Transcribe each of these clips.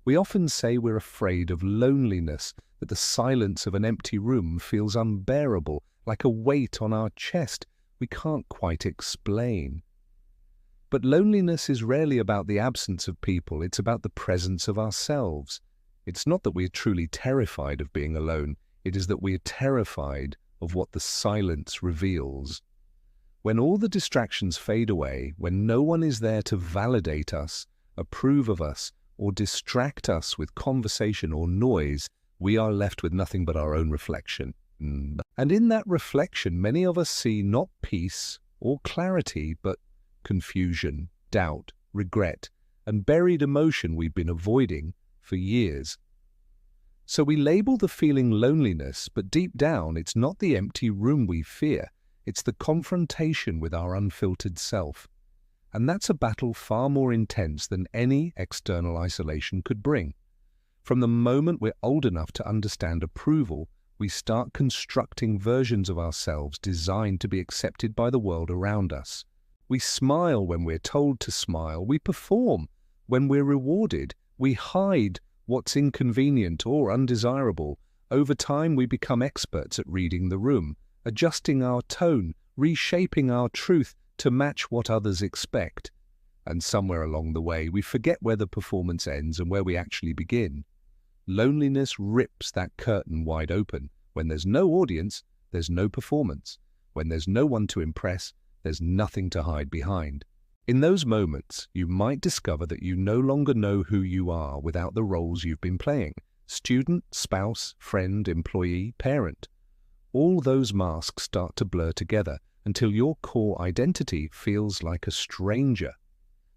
We often say we're afraid of loneliness, that the silence of an empty room feels unbearable, like a weight on our chest we can't quite explain. But loneliness is rarely about the absence of people, it's about the presence of ourselves. It's not that we're truly terrified of being alone, it is that we're terrified of what the silence reveals. When all the distractions fade away, when no one is there to validate us, approve of us, or distract us with conversation or noise, we are left with nothing but our own reflection. And in that reflection, many of us see not peace or clarity, but confusion, doubt, regret, and buried emotion we've been avoiding for years. So we label the feeling loneliness, but deep down it's not the empty room we fear, it's the confrontation with our unfiltered self. And that's a battle far more intense than any external isolation could bring. From the moment we're old enough to understand approval, we start constructing versions of ourselves designed to be accepted by the world around us. We smile when we're told to smile, we perform when we're rewarded, we hide what's inconvenient or undesirable. Over time we become experts at reading the room, adjusting our tone, reshaping our truth to match what others expect. And somewhere along the way we forget where the performance ends and where we actually begin. Loneliness rips that curtain wide open. When there's no audience, there's no performance. When there's no one to impress, there's nothing to hide behind. In those moments, you might discover that you no longer know who you are without the roles you've been playing. Student, spouse, friend, employee, parent. All those masks start to blur together until your core identity feels like a stranger.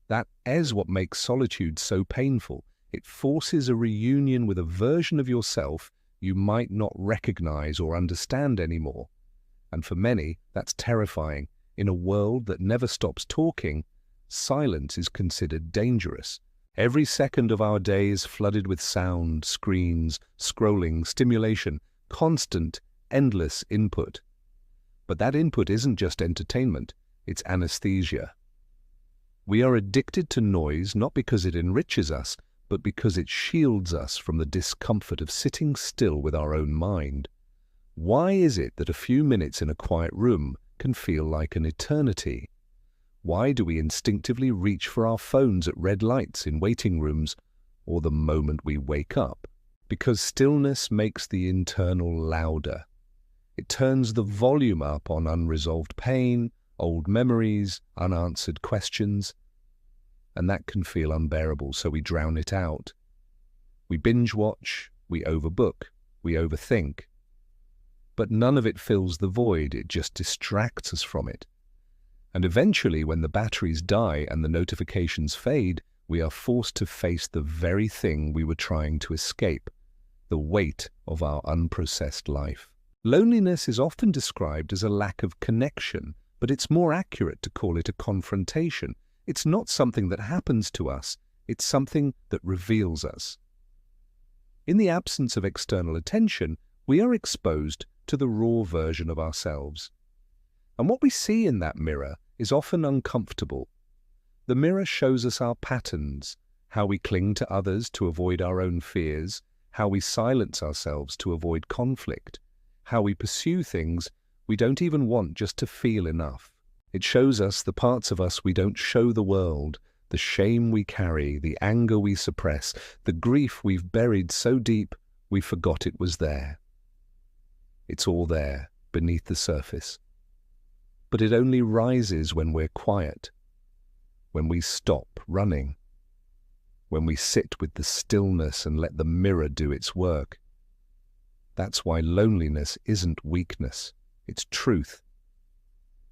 That is what makes solitude so painful. It forces a reunion with a version of yourself you might not recognize or understand anymore. And for many, that's terrifying. In a world that never stops talking, silence is considered dangerous. Every second of our day is flooded with sound, screens, scrolling, stimulation, constant, endless input. But that input isn't just entertainment, it's anesthesia. We are addicted to noise not because it enriches us, but because it shields us from the discomfort of sitting still with our own mind. Why is it that a few minutes in a quiet room can feel like an eternity? Why do we instinctively reach for our phones at red lights in waiting rooms or the moment we wake up? Because stillness makes the internal louder. It turns the volume up on unresolved pain, old memories, unanswered questions, and that can feel unbearable, so we drown it out. We binge watch, we overbook, we overthink. But none of it fills the void, it just distracts us from it. And eventually, when the batteries die and the notifications fade, we are forced to face the very thing we were trying to escape, the weight of our unprocessed life. Loneliness is often described as a lack of connection, but it's more accurate to call it a confrontation. It's not something that happens to us, it's something that reveals us. In the absence of external attention, we are exposed to the raw version of ourselves. And what we see in that mirror is often uncomfortable. The mirror shows us our patterns, how we cling to others to avoid our own fears, how we silence ourselves to avoid conflict, how we pursue things we don't even want just to feel enough. It shows us the parts of us we don't show the world, the shame we carry, the anger we suppress, the grief we've buried so deep we forgot it was there. It's all there, beneath the surface. But it only rises when we're quiet, when we stop running, when we sit with the stillness and let the mirror do its work. That's why loneliness isn't weakness, it's truth.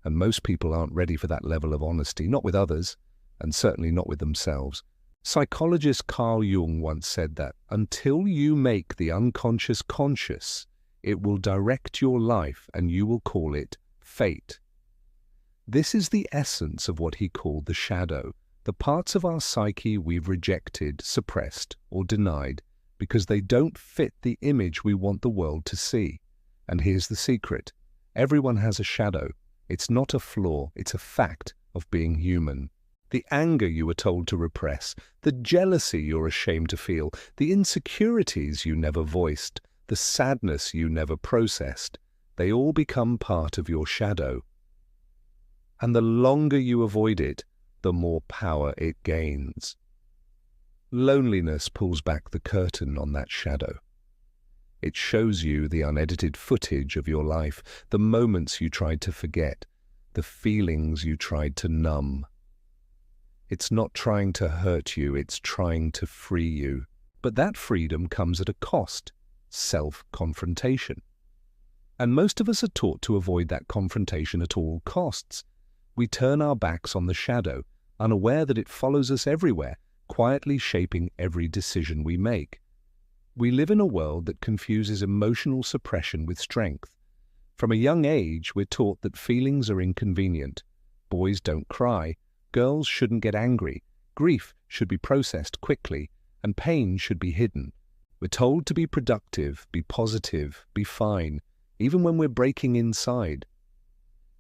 And most people aren't ready for that level of honesty, not with others, and certainly not with themselves. Psychologist Carl Jung once said that until you make the unconscious conscious, it will direct your life and you will call it fate. This is the essence of what he called the shadow, the parts of our psyche we've rejected, suppressed, or denied because they don't fit the image we want the world to see. And here's the secret. Everyone has a shadow. It's not a flaw, it's a fact of being human. The anger you were told to repress, the jealousy you're ashamed to feel, the insecurities you never voiced, the sadness you never processed, they all become part of your shadow. And the longer you avoid it, the more power it gains. Loneliness pulls back the curtain on that shadow. It shows you the unedited footage of your life, the moments you tried to forget, the feelings you tried to numb. It's not trying to hurt you, it's trying to free you. But that freedom comes at a cost, self-confrontation. And most of us are taught to avoid that confrontation at all costs. We turn our backs on the shadow, unaware that it follows us everywhere, quietly shaping every decision we make. We live in a world that confuses emotional suppression with strength. From a young age, we're taught that feelings are inconvenient. Boys don't cry, girls shouldn't get angry, grief should be processed quickly, and pain should be hidden. We're told to be productive, be positive, be fine, even when we're breaking inside.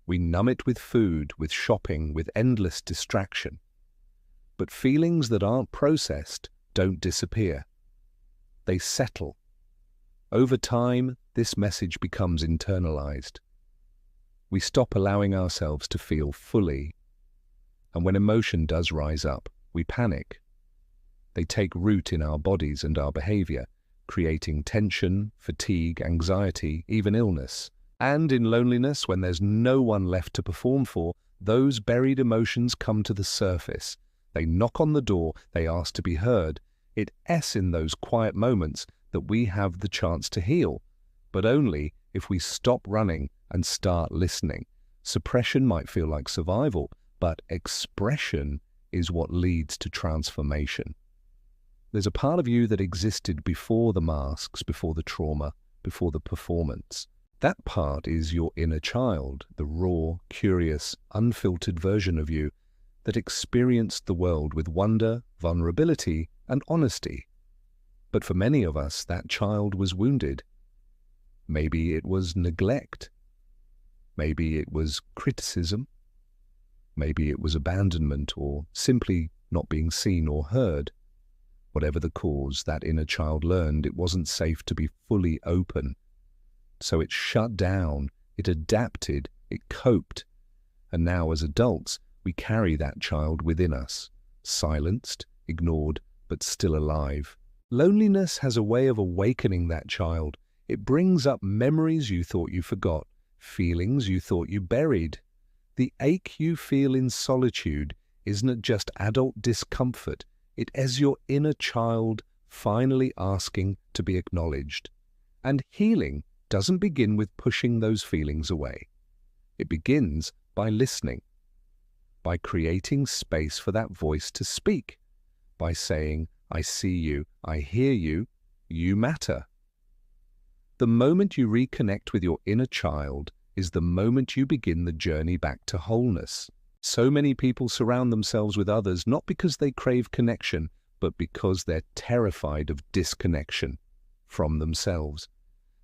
We numb it with food, with shopping, with endless distraction. But feelings that aren't processed don't disappear. They settle. Over time, this message becomes internalized. We stop allowing ourselves to feel fully. And when emotion does rise up, we panic. They take root in our bodies and our behavior, creating tension, fatigue, anxiety, even illness. And in loneliness, when there's no one left to perform for, those buried emotions come to the surface. They knock on the door, they ask to be heard. It's in those quiet moments that we have the chance to heal, but only if we stop running and start listening. Suppression might feel like survival, but expression is what leads to transformation. There's a part of you that existed before the masks, before the trauma, before the performance. That part is your inner child, the raw, curious, unfiltered version of you that experienced the world with wonder, vulnerability, and honesty. But for many of us, that child was wounded. Maybe it was neglect. Maybe it was criticism. Maybe it was abandonment or simply not being seen or heard. Whatever the cause, that inner child learned it wasn't safe to be fully open. So it shut down, it adapted, it coped. And now as adults, we carry that child within us, silenced, ignored, but still alive. Loneliness has a way of awakening that child. It brings up memories you thought you forgot, feelings you thought you buried. The ache you feel in solitude isn't just adult discomfort. It is your inner child finally asking to be acknowledged. And healing doesn't begin with pushing those feelings away. It begins by listening, by creating space for that voice to speak, by saying, I see you, I hear you, you matter. The moment you reconnect with your inner child is the moment you begin the journey back to wholeness. So many people surround themselves with others not because they crave connection, but because they're terrified of disconnection from themselves.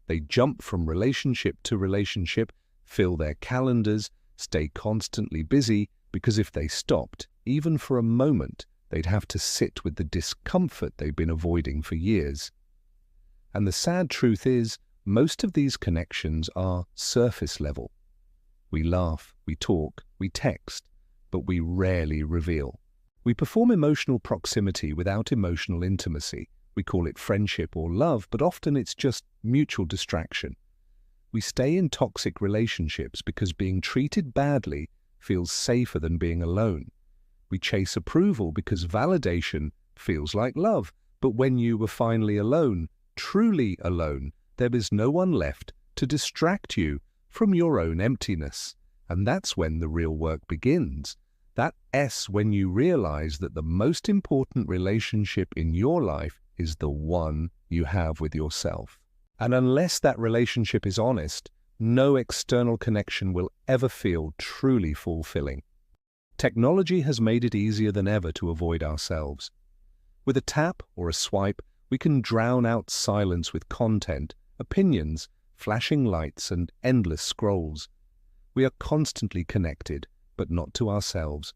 They jump from relationship to relationship, fill their calendars, stay constantly busy, because if they stopped, even for a moment, they'd have to sit with the discomfort they've been avoiding for years. And the sad truth is, most of these connections are surface level. We laugh, we talk, we text, but we rarely reveal. We perform emotional proximity without emotional intimacy. We call it friendship or love, but often it's just mutual distraction. We stay in toxic relationships because being treated badly feels safer than being alone. We chase approval because validation feels like love, but when you were finally alone, truly alone, there is no one left to distract you from your own emptiness. And that's when the real work begins. That's when you realize that the most important relationship in your life is the one you have with yourself. And unless that relationship is honest, no external connection will ever feel truly fulfilling. Technology has made it easier than ever to avoid ourselves. With a tap or a swipe, we can drown out silence with content, opinions, flashing lights, and endless scrolls. We are constantly connected, but not to ourselves.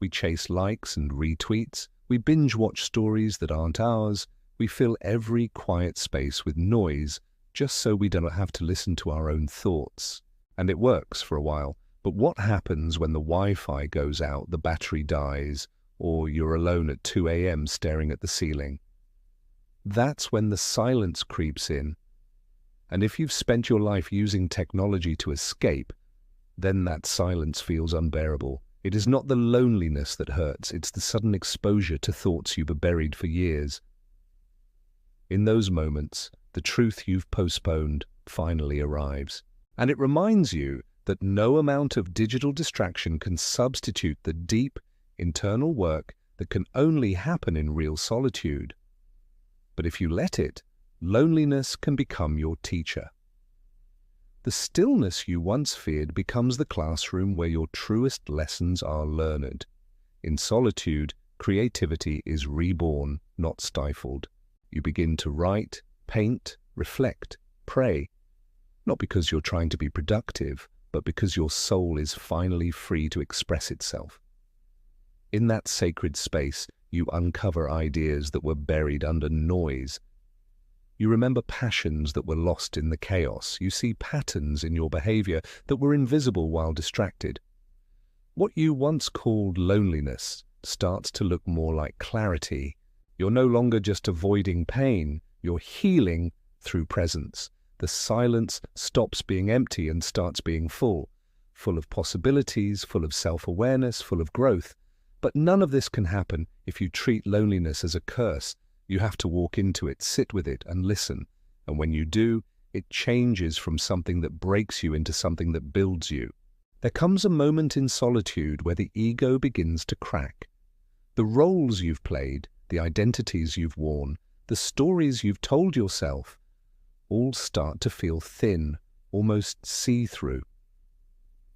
We chase likes and retweets. We binge-watch stories that aren't ours. We fill every quiet space with noise just so we don't have to listen to our own thoughts. And it works for a while. But what happens when the Wi-Fi goes out, the battery dies, or you're alone at 2 a.m. staring at the ceiling? That's when the silence creeps in. And if you've spent your life using technology to escape, then that silence feels unbearable. It is not the loneliness that hurts, it's the sudden exposure to thoughts you've buried for years. In those moments, the truth you've postponed finally arrives. And it reminds you that no amount of digital distraction can substitute the deep, internal work that can only happen in real solitude. But if you let it, loneliness can become your teacher. The stillness you once feared becomes the classroom where your truest lessons are learned. In solitude, creativity is reborn, not stifled. You begin to write, paint, reflect, pray, not because you're trying to be productive, but because your soul is finally free to express itself. In that sacred space, you uncover ideas that were buried under noise. You remember passions that were lost in the chaos. You see patterns in your behavior that were invisible while distracted. What you once called loneliness starts to look more like clarity. You're no longer just avoiding pain, you're healing through presence. The silence stops being empty and starts being full of possibilities, full of self-awareness, full of growth. But none of this can happen if you treat loneliness as a curse. You have to walk into it, sit with it, and listen. And when you do, it changes from something that breaks you into something that builds you. There comes a moment in solitude where the ego begins to crack. The roles you've played, the identities you've worn, the stories you've told yourself, all start to feel thin, almost see-through.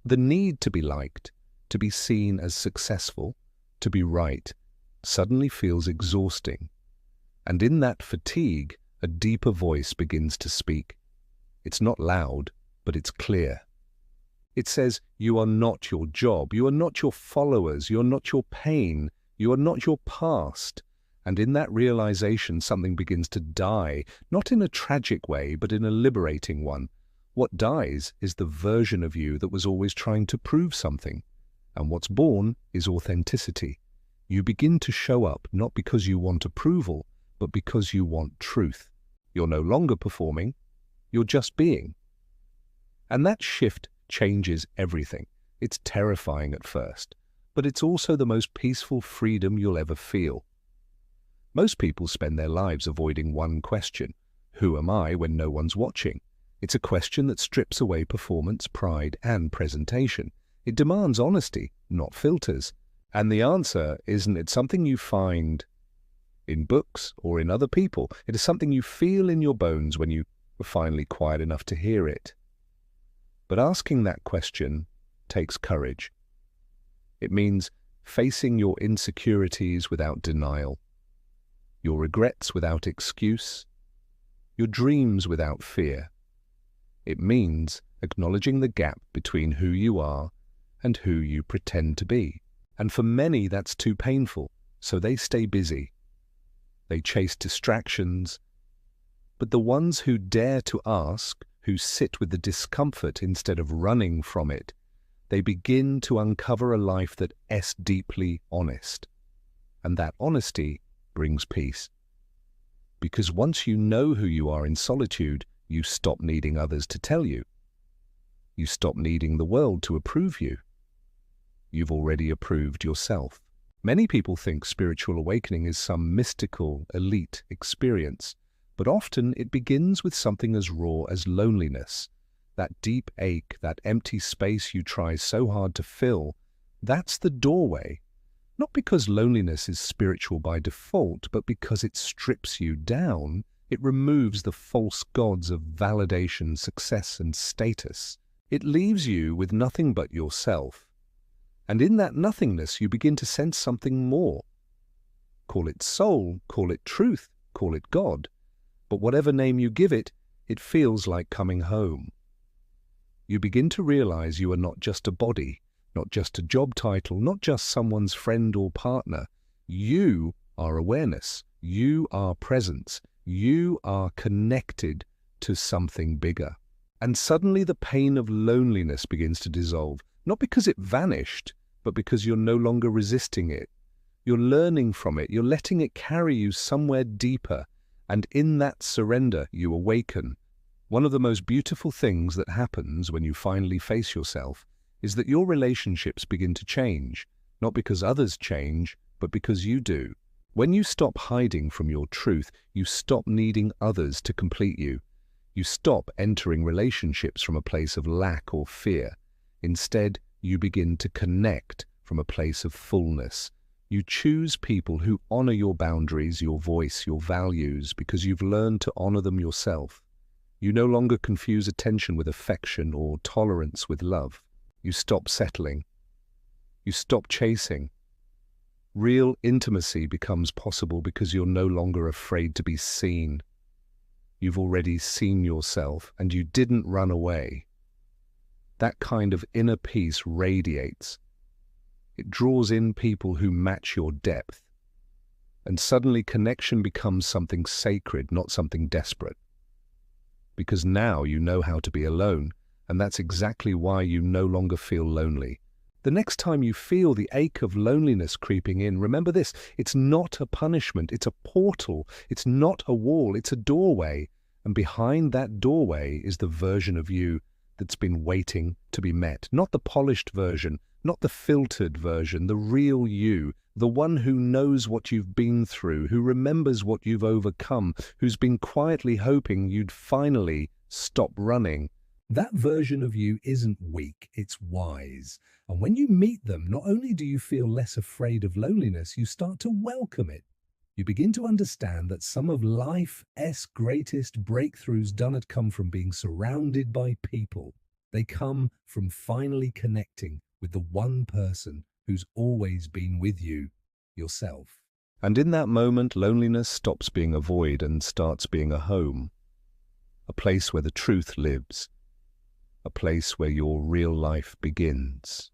The need to be liked, to be seen as successful, to be right, suddenly feels exhausting. And in that fatigue, a deeper voice begins to speak. It's not loud, but it's clear. It says, you are not your job, you are not your followers, you are not your pain, you are not your past. And in that realization, something begins to die, not in a tragic way, but in a liberating one. What dies is the version of you that was always trying to prove something. And what's born is authenticity. You begin to show up not because you want approval, but because you want truth. You're no longer performing, you're just being. And that shift changes everything. It's terrifying at first, but it's also the most peaceful freedom you'll ever feel. Most people spend their lives avoiding one question: who am I when no one's watching? It's a question that strips away performance, pride, and presentation. It demands honesty, not filters. And the answer isn't it something you find in books or in other people. It is something you feel in your bones when you are finally quiet enough to hear it. But asking that question takes courage. It means facing your insecurities without denial, your regrets without excuse, your dreams without fear. It means acknowledging the gap between who you are and who you pretend to be. And for many, that's too painful, so they stay busy. They chase distractions. But the ones who dare to ask, who sit with the discomfort instead of running from it, they begin to uncover a life that is deeply honest. And that honesty brings peace. Because once you know who you are in solitude, you stop needing others to tell you. You stop needing the world to approve you. You've already approved yourself. Many people think spiritual awakening is some mystical, elite experience, but often it begins with something as raw as loneliness. That deep ache, that empty space you try so hard to fill, that's the doorway. Not because loneliness is spiritual by default, but because it strips you down. It removes the false gods of validation, success, and status. It leaves you with nothing but yourself. And in that nothingness, you begin to sense something more. Call it soul, call it truth, call it God. But whatever name you give it, it feels like coming home. You begin to realize you are not just a body, not just a job title, not just someone's friend or partner. You are awareness. You are presence. You are connected to something bigger. And suddenly the pain of loneliness begins to dissolve, not because it vanished, but because you're no longer resisting it. You're learning from it. You're letting it carry you somewhere deeper. And in that surrender, you awaken. One of the most beautiful things that happens when you finally face yourself is that your relationships begin to change, not because others change, but because you do. When you stop hiding from your truth, you stop needing others to complete you. You stop entering relationships from a place of lack or fear. Instead, you begin to connect from a place of fullness. You choose people who honor your boundaries, your voice, your values, because you've learned to honor them yourself. You no longer confuse attention with affection or tolerance with love. You stop settling. You stop chasing. Real intimacy becomes possible because you're no longer afraid to be seen. You've already seen yourself and you didn't run away. That kind of inner peace radiates. It draws in people who match your depth. And suddenly connection becomes something sacred, not something desperate. Because now you know how to be alone, and that's exactly why you no longer feel lonely. The next time you feel the ache of loneliness creeping in, remember this: it's not a punishment, it's a portal. It's not a wall, it's a doorway. And behind that doorway is the version of you that's been waiting to be met. Not the polished version, not the filtered version, the real you, the one who knows what you've been through, who remembers what you've overcome, who's been quietly hoping you'd finally stop running. That version of you isn't weak, it's wise. And when you meet them, not only do you feel less afraid of loneliness, you start to welcome it. You begin to understand that some of life's greatest breakthroughs don't come from being surrounded by people. They come from finally connecting with the one person who's always been with you, yourself. And in that moment, loneliness stops being a void and starts being a home. A place where the truth lives. A place where your real life begins.